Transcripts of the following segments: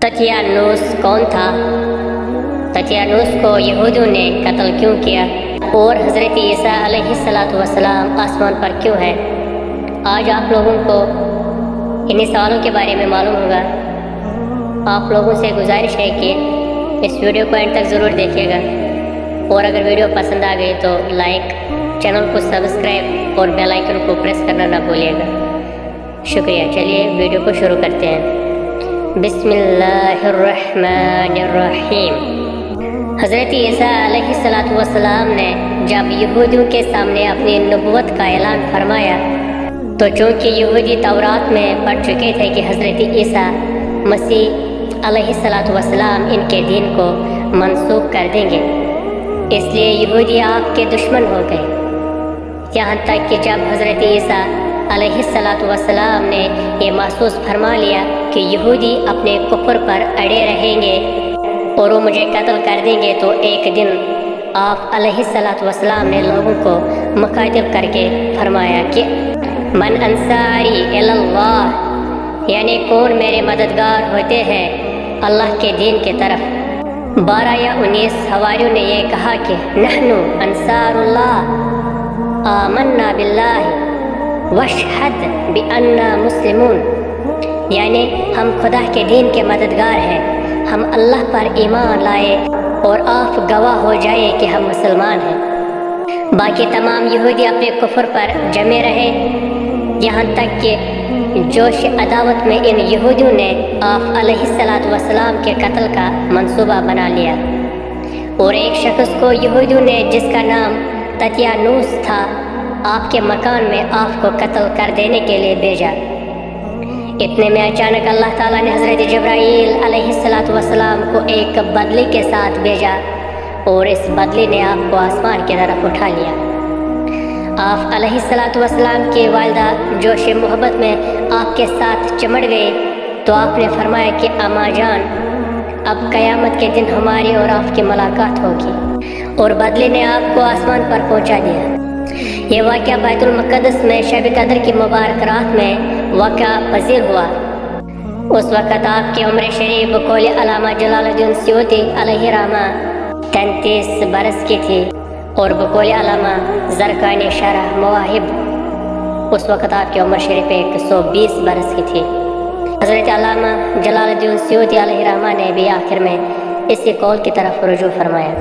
तथियानुस कौन था? तथियानुस को यहूदियों ने कत्ल क्यों किया? और हज़रत ईसा अलैहिस्सलातु वस्सलाम आसमान पर क्यों है? आज आप लोगों को इन्हीं सवालों के बारे में मालूम होगा। आप लोगों से गुजारिश है कि इस वीडियो को एंड तक ज़रूर देखिएगा, और अगर वीडियो पसंद आ गई तो लाइक, चैनल को सब्सक्राइब और बेल आइकन को प्रेस करना ना भूलिएगा। शुक्रिया। चलिए वीडियो को शुरू करते हैं। बिस्मिल्लाहिर्रहमानिर्रहीम। हज़रत ईसा अलैहिस्सलातु वस्सलाम ने जब यहूदियों के सामने अपनी नबुवत का ऐलान फरमाया, तो चूँकि यहूदी तौरात में पढ़ चुके थे कि हज़रत ईसा मसीह अलैहिस्सलातु वस्सलाम इनके दीन को मनसूख कर देंगे, इसलिए यहूदी आपके दुश्मन हो गए। यहाँ तक कि जब हज़रत ईसा अलैहिस्सलातु वस्सलाम ने ये महसूस फरमा लिया कि यहूदी अपने कुफ्र पर अड़े रहेंगे और वो मुझे कत्ल कर देंगे, तो एक दिन आप अलैहिस्सलातु वस्सलाम ने लोगों को मुखातिब करके फरमाया कि मन अंसारी इलल्लाह, यानी कौन मेरे मददगार होते हैं अल्लाह के दीन के तरफ। 12 या 19 हवारियों ने ये कहा कि नहनु अंसारुल्लाह आमन्ना बिल्लाहि वशहद बिअन्ना मुस्लिमून, यानी हम खुदा के दीन के मददगार हैं, हम अल्लाह पर ईमान लाए और आप गवाह हो जाए कि हम मुसलमान हैं। बाकी तमाम यहूदी अपने कुफ्र पर जमे रहे, यहाँ तक कि जोश अदावत में इन यहूदियों ने आप अलैहिस्सलातु वस्सलाम के कत्ल का मंसूबा बना लिया, और एक शख्स को यहूदियों ने जिसका नाम तथियानुस था आपके मकान में आपको कत्ल कर देने के लिए भेजा। इतने में अचानक अल्लाह ताला ने हज़रत जिब्राईल अलैहिस्सलातु वस्सलाम को एक बदली के साथ भेजा, और इस बदली ने आपको आसमान की तरफ उठा लिया। आप अलैहिस्सलातु वस्सलाम की वालिदा जोश मोहब्बत में आपके साथ चिमड़ गए, तो आपने फरमाया कि अम्मा जान, अब क़यामत के दिन हमारी और आपकी मुलाकात होगी, और बदली ने आपको आसमान पर पहुंचा दिया। ये वाक़या बैतुल मुक़द्दस में शब कदर की मुबारक रात में वाक़या पज़ीर हुआ। उस वक़्त आपकी उम्र शरीफ बकौल अल्लामा जलालुद्दीन सयूती अलैहिर्रहमा 33 बरस की थी, और बकौल अल्लामा ज़रक़ानी शरह मवाहिब उस वक़्त आपकी उम्र शरीफ 120 बरस की थी। हज़रत अल्लामा जलालुद्दीन सयूती अलैहिर्रहमा ने भी आखिर में इसी कौल की तरफ रुजू फरमाया।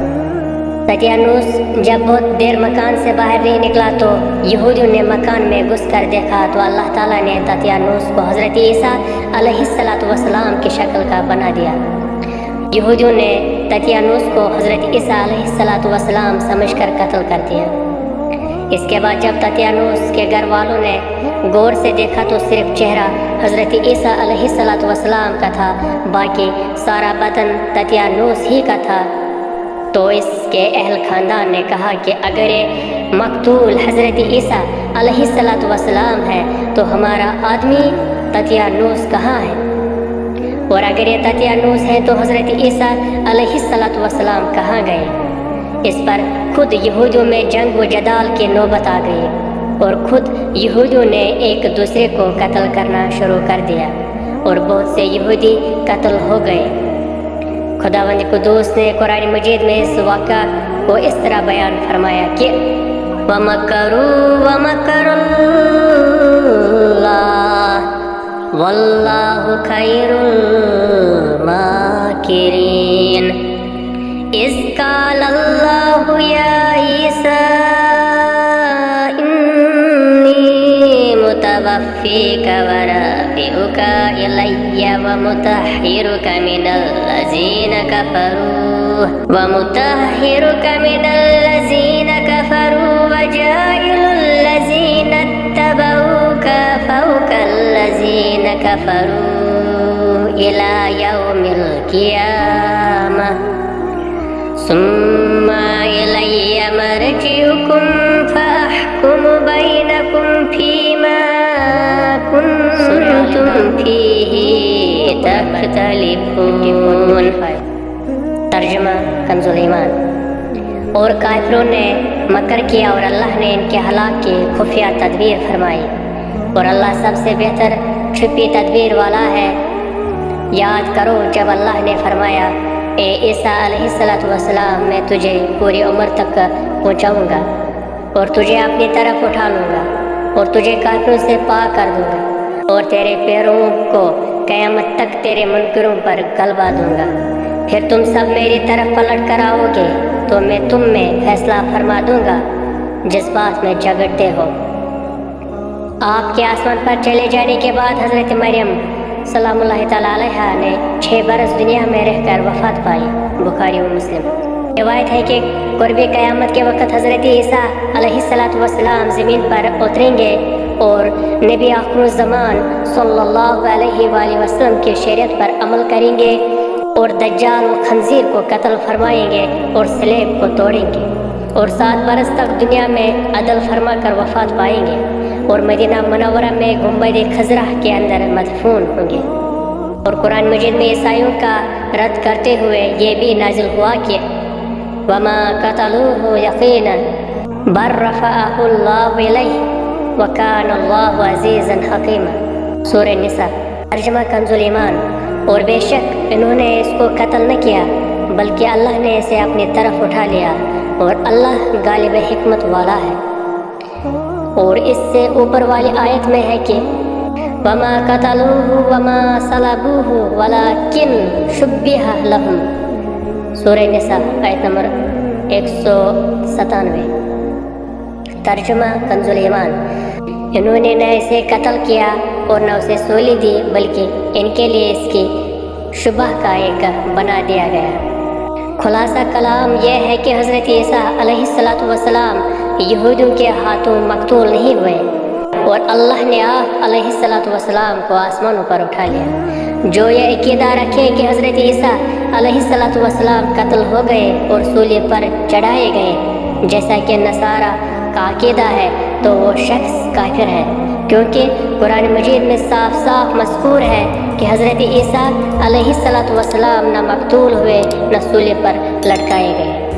तथियानुस जब बहुत देर मकान से बाहर नहीं निकला, तो यहूदियों ने मकान में घुस कर देखा, तो अल्लाह ताला ने तथियानुस को हज़रत ईसा अलैहिस्सलातु वस्सलाम की शक्ल का बना दिया। यहूदियों ने तथियानुस को हज़रत ईसा अलैहिस्सलातु वस्सलाम समझकर कत्ल कर दिया। इसके बाद जब तथियानुस के घर वालों ने गौर से देखा, तो सिर्फ चेहरा हज़रत ईसा अलैहिस्सलातु वस्सलाम का था, बाकी सारा बदन तथियानुस ही का था। तो इसके अहल ख़ानदान ने कहा कि अगर ये मकतूल हज़रत ईसा अलैहिस्सलातु वस्सलाम है, तो हमारा आदमी तथियानुस कहाँ है? और अगर ये तथियानुस है, तो हज़रत ईसा अलैहिस्सलातु वस्सलाम कहाँ गए? इस पर खुद यहूदियों में जंग व जदाल की नौबत आ गई, और खुद यहूदियों ने एक दूसरे को कत्ल करना शुरू कर दिया, और बहुत से यहूदी कत्ल हो गए। खुदावंद कुद्दूस ने कुरान मजीद में इस वाक़ा को इस तरह बयान फरमाया कि वमकरू वमकरुल्लाह वल्लाहु खैरुल माकिरीन। इज़ क़ालल्लाहु या ईसा इन्नी मुतवफ़्फ़ीका व राफ़िउका इलय्या व मुतahhiruka मिनल कफ़रू व जाइलुल लज़ीना इत्तबऊका फ़ौक़ल लज़ीना कफ़रू इला यौमिल क़ियामह सुम्मा इलय्या मर्जिउकुम फ़अहकुमु बैनकुम फ़ीमा कुन्तुम फ़ीही तख्तलिफ़ून। तर्जुमा कंज़ुल ईमान। और काफिरों ने मकर किया, और अल्लाह ने इनके हलाक की खुफिया तदबीर फरमाई, और अल्लाह सबसे बेहतर छुपी तदबीर वाला है। یاد کرو جب اللہ نے فرمایا اے عیسیٰ علیہ السلام میں تجھے پوری عمر تک پہنچاؤں گا اور تجھے اپنی طرف اٹھا لوں گا اور تجھے کافروں سے پاک کر دوں گا اور تیرے پیروں کو قیامت تک تیرے منکروں پر غلبہ دوں گا۔ پھر تم سب میری طرف پلٹ کر آؤ گے تو میں تم میں فیصلہ فرما دوں گا جس بات میں جھگڑتے ہو۔ آپ کے آسمان پر چلے جانے کے بعد حضرت مریم سلام اللہ تعالیٰ علیہ نے 6 برس دنیا میں رہ کر وفات پائی۔ بخاری و مسلم۔ روایت ہے کہ قرب قیامت کے وقت حضرت عیسیٰ علیہ السلام زمین پر اتریں گے اور نبی آخر الزمان صلی اللہ علیہ وآلہ وسلم کی شریعت پر عمل کریں گے اور دجال و خنزیر کو قتل فرمائیں گے اور صلیب کو توڑیں گے اور 7 برس تک دنیا میں عدل فرما کر وفات پائیں گے اور مدینہ منورہ میں گنبد خضرہ کے اندر مدفون ہوں گے۔ اور قرآن مجید میں عیسائیوں کا رد کرتے ہوئے یہ بھی نازل ہوا کہ وما قتلوه یقینا بل رفعه اللہ الیہ وکان اللہ عزیزا حکیما۔ سورہ نساء۔ ترجمہ کنز الایمان۔ اور بے شک انہوں نے اس کو قتل نہ کیا بلکہ اللہ نے اسے اپنی طرف اٹھا لیا اور اللہ غالب حکمت والا ہے۔ اور اس سے اوپر والی آیت میں ہے کہ وما قتلوه وما صلبوه ولكن شبہ لهم۔ سورہ نساء آیت نمبر 197۔ ترجمہ کنز الایمان۔ انہوں نے نہ اسے قتل کیا اور نہ اسے سولی دی بلکہ ان کے لیے اس کی شبہ کا ایک بنا دیا گیا۔ خلاصہ کلام یہ ہے کہ حضرت عیسیٰ علیہ السلام یہودیوں کے ہاتھوں مقتول نہیں ہوئے اور اللہ نے آپ علیہ السلام کو آسمانوں پر اٹھا لیا۔ جو یہ عقیدہ رکھے کہ حضرت عیسیٰ علیہ السلام قتل ہو گئے اور صلیب پر چڑھائے گئے جیسا کہ نصارہ کا عقیدہ ہے تو وہ شخص کافر ہے، کیونکہ قرآن مجید میں صاف صاف مذکور ہے کہ حضرت عیسیٰ علیہ السلام نہ مقتول ہوئے نہ صلیب پر لٹکائے گئے۔